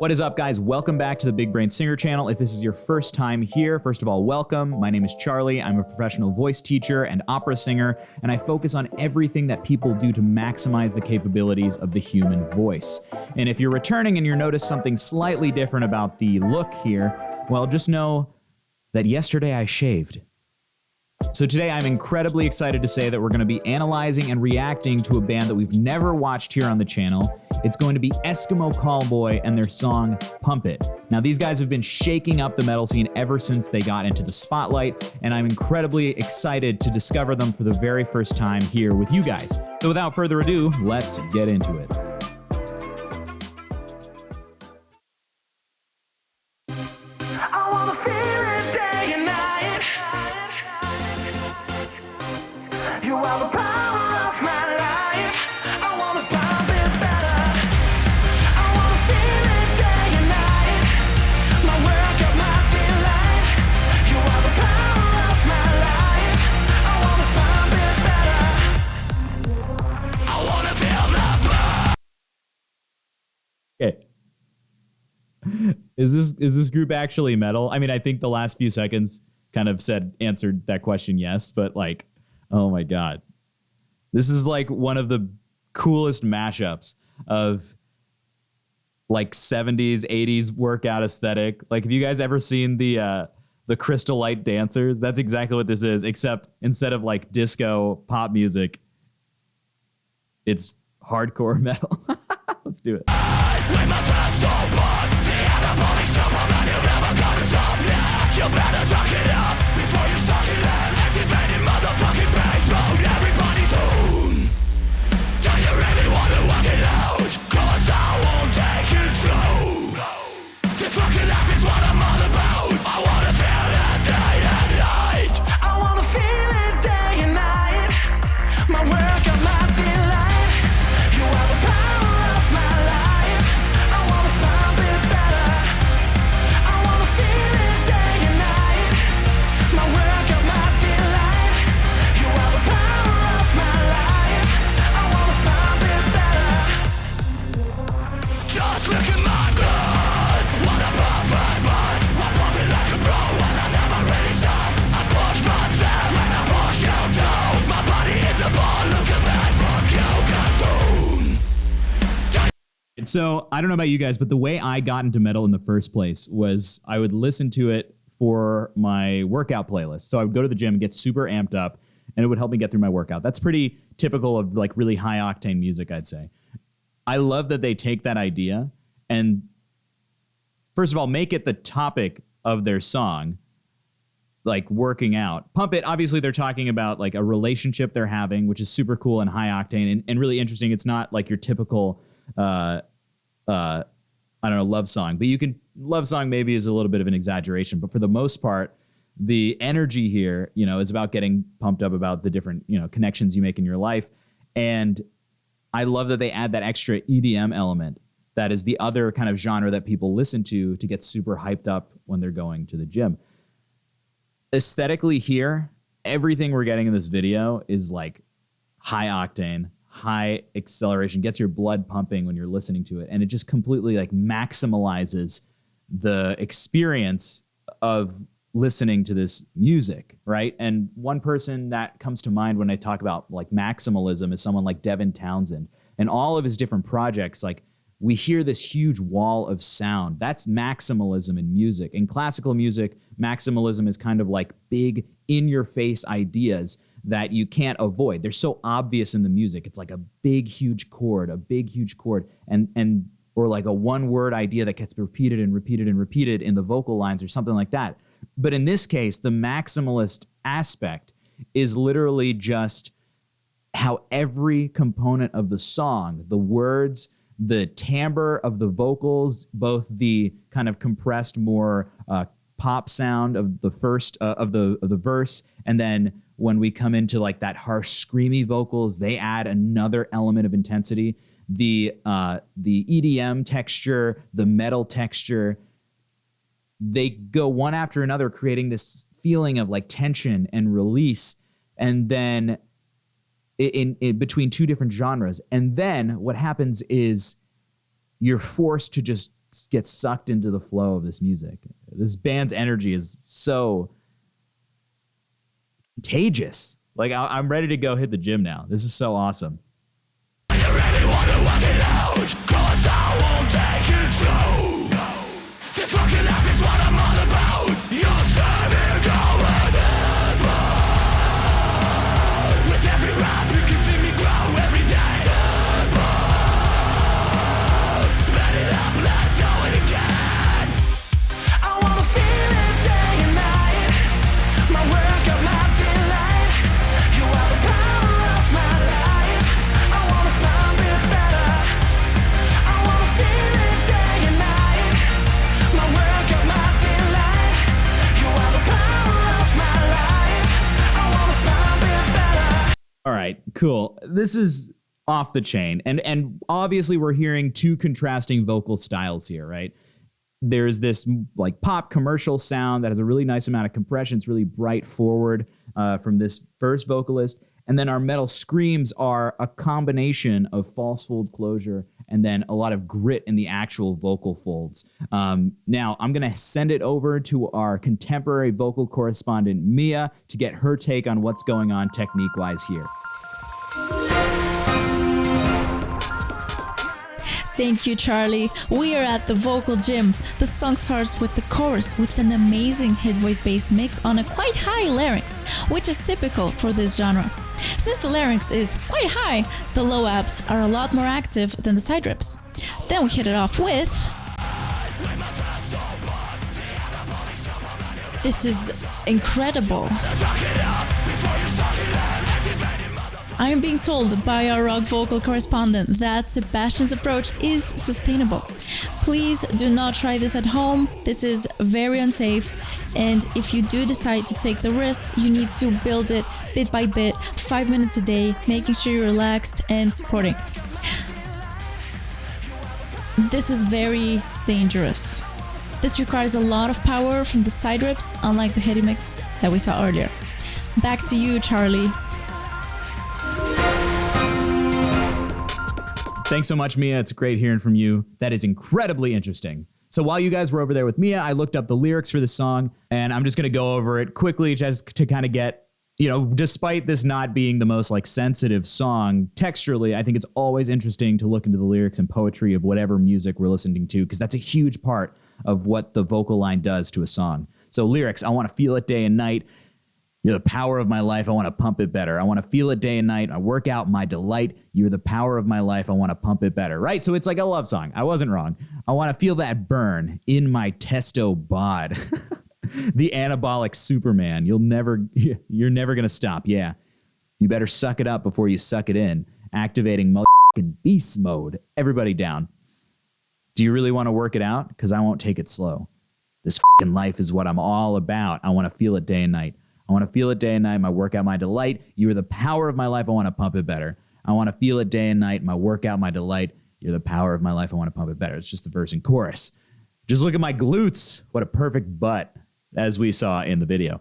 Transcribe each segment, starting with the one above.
What is up, guys? Welcome back to the Big Brain Singer channel. If this is your first time here, first of all, welcome. My name is Charlie. I'm a professional voice teacher and opera singer, and I focus on everything that people do to maximize the capabilities of the human voice. And if you're returning and you notice something slightly different about the look here, well, just know that yesterday I shaved. So today I'm incredibly excited to say that we're going to be analyzing and reacting to a band that we've never watched here on the channel. It's going to be Eskimo Callboy and their song Pump It. Now, these guys have been shaking up the metal scene ever since they got into the spotlight, and I'm incredibly excited to discover them for the very first time here with you guys. So without further ado, let's get into it. Okay. Is this group actually metal? I mean, I think the last few seconds kind of answered that question yes, but like, oh my God. This is like one of the coolest mashups of like 70s, 80s workout aesthetic. Like, have you guys ever seen the Crystal Light Dancers? That's exactly what this is, except instead of like disco pop music, it's hardcore metal. Let's do it. You better talk it up before you start it up. Activated motherfucking bass mode, everybody tune. Do you really want to work it out? Cause I won't take it slow. This fucking life is what I'm all about. I wanna feel it day and night. I wanna feel it day and night. My work of my delight. You are the power of my life. I wanna pump it better. I wanna feel it. So I don't know about you guys, but the way I got into metal in the first place was I would listen to it for my workout playlist. So I would go to the gym and get super amped up, and it would help me get through my workout. That's pretty typical of like really high octane music, I'd say. I love that they take that idea and first of all, make it the topic of their song, like working out. Pump It, obviously they're talking about like a relationship they're having, which is super cool and high octane and really interesting. It's not like your typical I don't know, love song, but love song maybe is a little bit of an exaggeration, but for the most part, the energy here, is about getting pumped up about the different, connections you make in your life. And I love that they add that extra EDM element. That is the other kind of genre that people listen to get super hyped up when they're going to the gym. Aesthetically here, everything we're getting in this video is like high octane, high acceleration, gets your blood pumping when you're listening to it. And it just completely like maximalizes the experience of listening to this music, right? And one person that comes to mind when I talk about like maximalism is someone like Devin Townsend. And all of his different projects, like we hear this huge wall of sound. That's maximalism in music. In classical music, maximalism is kind of like big in-your-face ideas that you can't avoid. They're so obvious in the music. It's like a big, huge chord, and or like a one-word idea that gets repeated and repeated and repeated in the vocal lines or something like that. But in this case, the maximalist aspect is literally just how every component of the song, the words, the timbre of the vocals, both the kind of compressed, more pop sound of the first of the verse, and then when we come into like that harsh, screamy vocals, they add another element of intensity. The EDM texture, the metal texture, they go one after another, creating this feeling of like tension and release, and then in between two different genres. And then what happens is you're forced to just just get sucked into the flow of this music. This band's energy is so contagious. Like, I'm ready to go hit the gym now. This is so awesome. You really want to work it out, 'cause I won't take it slow. This fucking life is what I'm all about. You'll see me go with it, but with every rap you can see me grow every day. Split it up, let's do it again. I wanna feel it day and night. My work of my delight. You are the power of my life. I wanna pump it better. I wanna feel it day and night. My work of my delight. You are the power of my life. I wanna pump it better. All right, cool. This is off the chain. And obviously we're hearing two contrasting vocal styles here, right? There's this like pop commercial sound that has a really nice amount of compression. It's really bright forward from this first vocalist. And then our metal screams are a combination of false fold closure and then a lot of grit in the actual vocal folds. Now, I'm going to send it over to our contemporary vocal correspondent, Mia, to get her take on what's going on technique-wise here. Thank you, Charlie. We are at the vocal gym. The song starts with the chorus with an amazing hit voice bass mix on a quite high larynx, which is typical for this genre. Since the larynx is quite high, the low abs are a lot more active than the side ribs. Then we hit it off with... This is incredible. I am being told by our rock vocal correspondent that Sebastian's approach is sustainable. Please do not try this at home. This is very unsafe. And if you do decide to take the risk, you need to build it bit by bit, 5 minutes a day, making sure you're relaxed and supporting. This is very dangerous. This requires a lot of power from the side ribs, unlike the heady mix that we saw earlier. Back to you, Charlie. Thanks so much, Mia. It's great hearing from you. That is incredibly interesting. So while you guys were over there with Mia, I looked up the lyrics for the song, and I'm just going to go over it quickly just to kind of get, you know, despite this not being the most like sensitive song texturally, I think it's always interesting to look into the lyrics and poetry of whatever music we're listening to, because that's a huge part of what the vocal line does to a song. So lyrics, I want to feel it day and night. You're the power of my life. I want to pump it better. I want to feel it day and night. I work out my delight. You're the power of my life. I want to pump it better. Right? So it's like a love song. I wasn't wrong. I want to feel that burn in my testo bod. The anabolic Superman. You're never going to stop. Yeah. You better suck it up before you suck it in. Activating motherfucking beast mode. Everybody down. Do you really want to work it out? Because I won't take it slow. This fucking life is what I'm all about. I want to feel it day and night. I want to feel it day and night, my workout, my delight. You are the power of my life. I want to pump it better. I want to feel it day and night, my workout, my delight. You're the power of my life. I want to pump it better. It's just the verse and chorus. Just look at my glutes. What a perfect butt, as we saw in the video.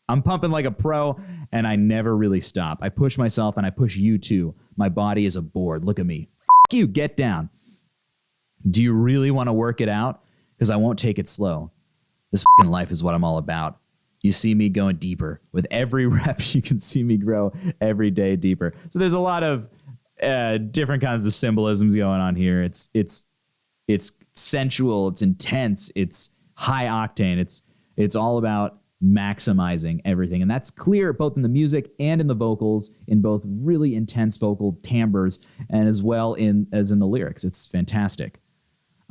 I'm pumping like a pro, and I never really stop. I push myself, and I push you too. My body is a board. Look at me. F you. Get down. Do you really want to work it out? Because I won't take it slow. This fucking life is what I'm all about. You see me going deeper. With every rep, you can see me grow every day deeper. So there's a lot of different kinds of symbolisms going on here. It's sensual. It's intense. It's high octane. It's all about maximizing everything. And that's clear both in the music and in the vocals, in both really intense vocal timbres and as well as in the lyrics. It's fantastic.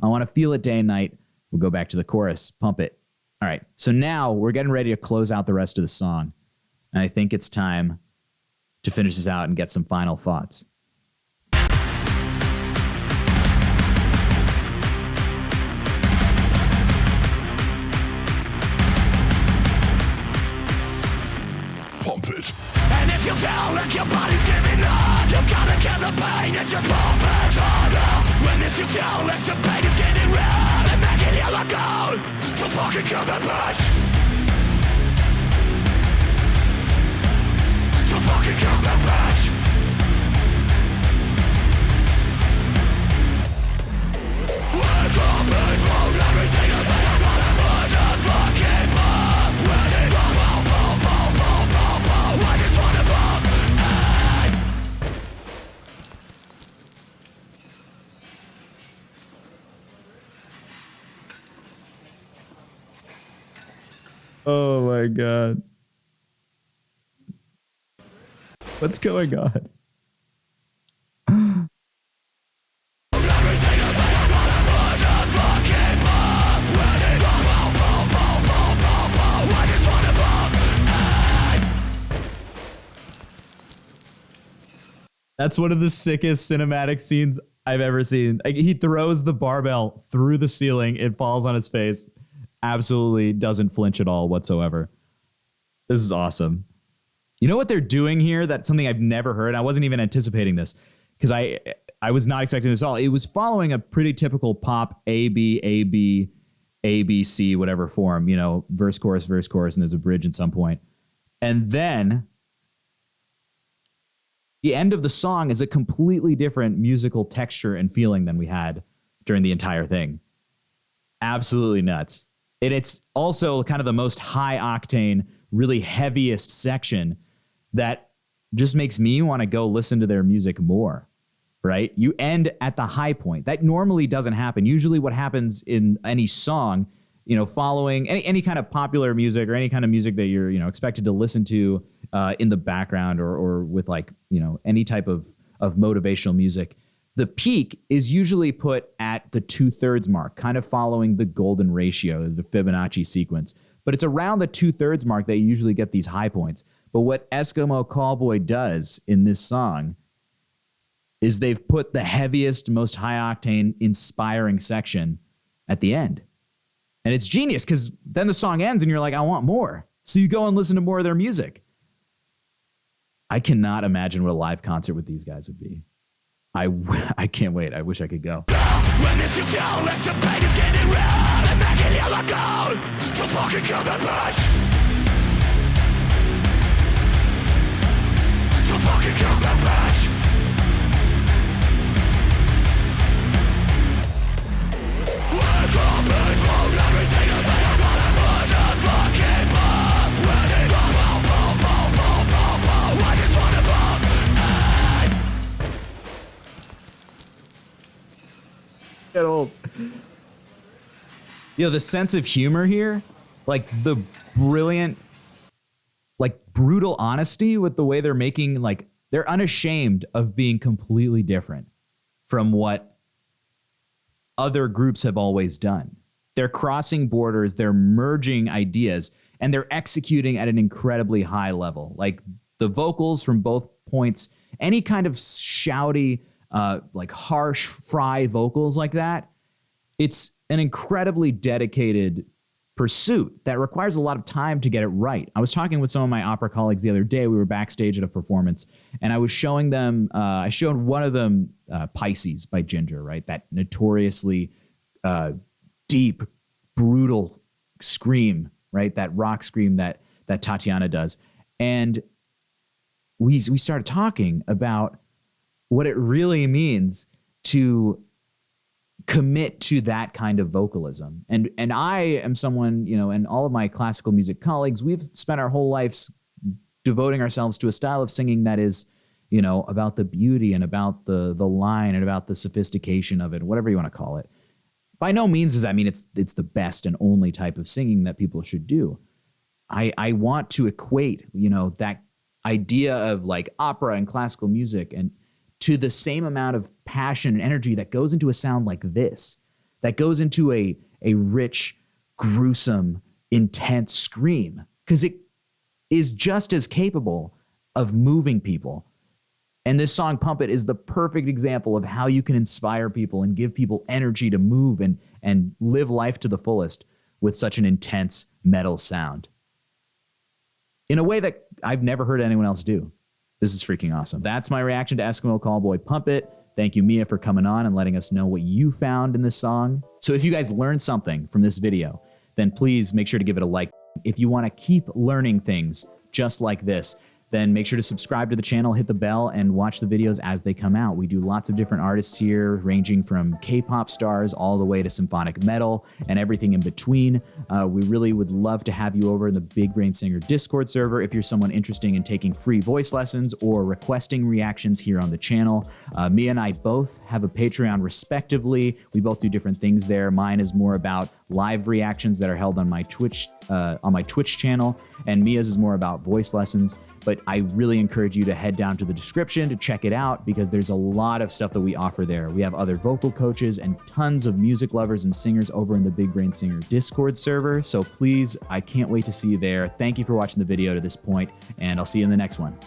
I want to feel it day and night. We'll go back to the chorus. Pump it. All right, so now we're getting ready to close out the rest of the song. And I think it's time to finish this out and get some final thoughts. Pump it. And if you feel like your body's giving up, you gotta kill the pain and just pump it harder. When if you feel like the pain is getting real and making you look out, to fucking kill that bitch. To fucking kill that bitch. Wake up. Oh my God. What's going on? That's one of the sickest cinematic scenes I've ever seen. Like, he throws the barbell through the ceiling. It falls on his face. Absolutely doesn't flinch at all whatsoever. This is awesome. You know what they're doing here? That's something I've never heard. I wasn't even anticipating this because I was not expecting this at all. It was following a pretty typical pop A, B, A, B, A, B, C, whatever form, you know, verse, chorus, and there's a bridge at some point. And then the end of the song is a completely different musical texture and feeling than we had during the entire thing. Absolutely nuts. And it's also kind of the most high octane, really heaviest section that just makes me want to go listen to their music more, right? You end at the high point. That normally doesn't happen. Usually what happens in any song, you know, following any kind of popular music or any kind of music that you're, you know, expected to listen to in the background or with, like, you know, any type of motivational music, the peak is usually put at the 2/3 mark, kind of following the golden ratio, the Fibonacci sequence. But it's around the 2/3 mark that you usually get these high points. But what Eskimo Callboy does in this song is they've put the heaviest, most high octane, inspiring section at the end. And it's genius because then the song ends and you're like, I want more. So you go and listen to more of their music. I cannot imagine what a live concert with these guys would be. I can't wait. I wish I could go. When if you feel like the pain is getting real and making you look down to fucking kill the bitch. To fucking kill the bitch. We're coming from everything about our bottom push and fucking up. When it I just wanna bomb. Get old. You know, the sense of humor here, like the brilliant, like brutal honesty with the way they're making, like they're unashamed of being completely different from what other groups have always done. They're crossing borders, they're merging ideas, and they're executing at an incredibly high level. Like the vocals from both points, any kind of shouty, like harsh fry vocals like that, it's an incredibly dedicated pursuit that requires a lot of time to get it right. I was talking with some of my opera colleagues the other day. We were backstage at a performance, and I was showing them, I showed one of them Pisces by Ginger, right? That notoriously deep, brutal scream, right? That rock scream that Tatiana does. And we started talking about what it really means to commit to that kind of vocalism. And I am someone, you know, and all of my classical music colleagues, we've spent our whole lives devoting ourselves to a style of singing that is, you know, about the beauty and about the line and about the sophistication of it, whatever you want to call it. By no means does that mean it's the best and only type of singing that people should do. I want to equate, you know, that idea of like opera and classical music and to the same amount of passion and energy that goes into a sound like this, that goes into a rich, gruesome, intense scream, because it is just as capable of moving people. And this song, Pump It, is the perfect example of how you can inspire people and give people energy to move and live life to the fullest with such an intense metal sound in a way that I've never heard anyone else do. This is freaking awesome. That's my reaction to Eskimo Callboy Pump It. Thank you, Mia, for coming on and letting us know what you found in this song. So if you guys learned something from this video, then please make sure to give it a like. If you want to keep learning things just like this, then make sure to subscribe to the channel, hit the bell, and watch the videos as they come out. We do lots of different artists here, ranging from K-pop stars all the way to symphonic metal and everything in between. We really would love to have you over in the Big Brain Singer Discord server if you're someone interested in taking free voice lessons or requesting reactions here on the channel. Mia and I both have a Patreon respectively. We both do different things there. Mine is more about live reactions that are held on my Twitch channel, and Mia's is more about voice lessons. But I really encourage you to head down to the description to check it out, because there's a lot of stuff that we offer there. We have other vocal coaches and tons of music lovers and singers over in the Big Brain Singer Discord server. So please, I can't wait to see you there. Thank you for watching the video to this point, and I'll see you in the next one.